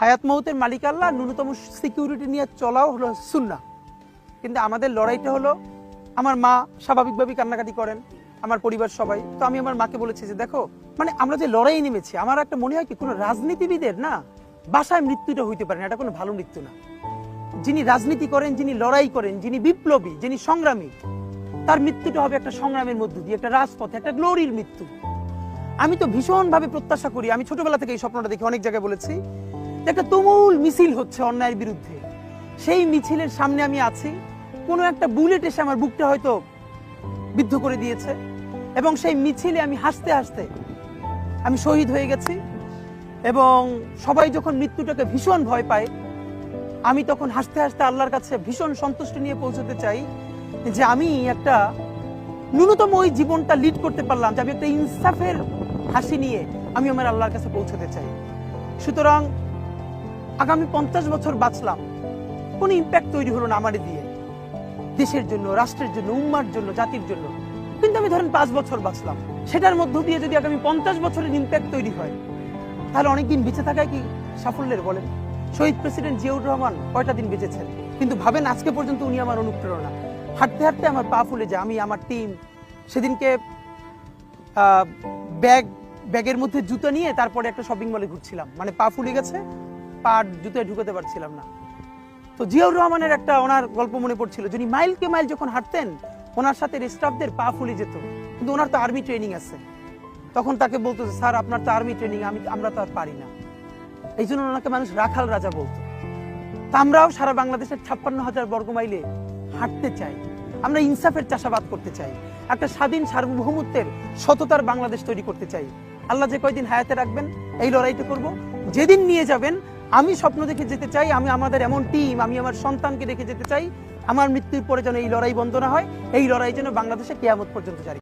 হায়াত মৌতের মালিক আল্লাহ, ন্যূনতম সিকিউরিটি নিয়ে চলাও হলো সুন্নাহ। কিন্তু আমাদের লড়াইটা হলো, আমার মা স্বাভাবিকভাবেই কান্নাকাটি করেন, আমার পরিবার সবাই। তো আমি আমার মাকে বলেছি যে দেখো, মানে আমরা যে লড়াই নেমেছি, আমার একটা মনে হয় কি, কোনো রাজনীতিবিদের না বাসায় মৃত্যুটা হইতে পারে না, এটা কোনো ভালো মৃত্যু না। যিনি রাজনীতি করেন, যিনি লড়াই করেন, যিনি বিপ্লবী, যিনি সংগ্রামী, তার মৃত্যুটা হবে একটা সংগ্রামের মধ্য দিয়ে, একটা রাজপথে, একটা গ্লোরির মৃত্যু। আমি তো ভীষণভাবে প্রত্যাশা করি, আমি ছোটবেলা থেকে এই স্বপ্নটা দেখি, অনেক জায়গায় বলেছি, যে একটা তুমুল মিছিল হচ্ছে অন্যায়ের বিরুদ্ধে, সেই মিছিলের সামনে আমি আছি, কোনো একটা বুলেট এসে আমার বুকটা হয়তো বিদ্ধ করে দিয়েছে, এবং সেই মিছিলে আমি হাসতে হাসতে আমি শহীদ হয়ে গেছি। এবং সবাই যখন মৃত্যুটাকে ভীষণ ভয় পায়, আমি তখন হাসতে হাসতে আল্লাহর কাছে ভীষণ সন্তুষ্টি নিয়ে পৌঁছতে চাই যে আমি একটা ন্যূনতম ওই জীবনটা লিড করতে পারলাম, যে আমি একটা ইনসাফের হাসি নিয়ে আমি আমার আল্লাহর কাছে পৌঁছতে চাই। সুতরাং আগামী 50 বছর বাঁচলাম, কোনো ইম্প্যাক্ট তৈরি হলো না আমারে দিয়ে, দেশের জন্য, রাষ্ট্রের জন্য, উম্মার জন্য, জাতির জন্য। কিন্তু আমি ধরেন 5 বছর বাঁচলাম, সেটার মধ্য দিয়ে যদি আগামী 50 বছরের ইম্প্যাক্ট তৈরি হয়, তাহলে অনেকদিন বেঁচে থাকায় কি সাফল্যের বলেন? শহীদ প্রেসিডেন্ট জিয়াউর রহমান কয়টা দিন বেঁচেছেন, কিন্তু ভাবেন আজকে পর্যন্ত উনি আমার অনুপ্রেরণা। হাঁটতে হাঁটতে আমার পা ফুলে যায়। আমি, আমার টিম সেদিনকে ব্যাগের মধ্যে জুতো নিয়ে তারপরে একটা শপিং মলে ঘুরছিলাম, মানে পা ফুলে গেছে, পা জুতোয় ঢুকাতে পারছিলাম না। তো জিয়াউর রহমানের একটা ওনার গল্প মনে পড়ছিল, যিনি মাইলকে মাইল যখন হাঁটতেন, ওনার সাথে স্টাফদের পা ফুলে যেত, কিন্তু ওনার তো আর্মি ট্রেনিং আছে। তখন তাকে বলতো, স্যার আপনার তো আর্মি ট্রেনিং, আমরা তো আর পারি না। এই জন্য ওনাকে মানুষ রাখাল রাজা বলতো। তা আমরাও সারা বাংলাদেশের 56,000 বর্গ মাইলে হাঁটতে চাই, আমরা ইনসাফের চাষাবাদ করতে চাই, একটা স্বাধীন সার্বভৌমত্বের সততার বাংলাদেশ তৈরি করতে চাই। আল্লাহ যে কয়দিন হায়াতে রাখবেন, এই লড়াইটা করব। যেদিন নিয়ে যাবেন, আমি স্বপ্ন দেখে যেতে চাই, আমি আমাদের এমন টিম, আমি আমার সন্তানকে রেখে যেতে চাই, আমার মৃত্যুর পরে যেন এই লড়াই বন্ধ না হয়, এই লড়াই যেন বাংলাদেশে কিয়ামত পর্যন্ত জারি।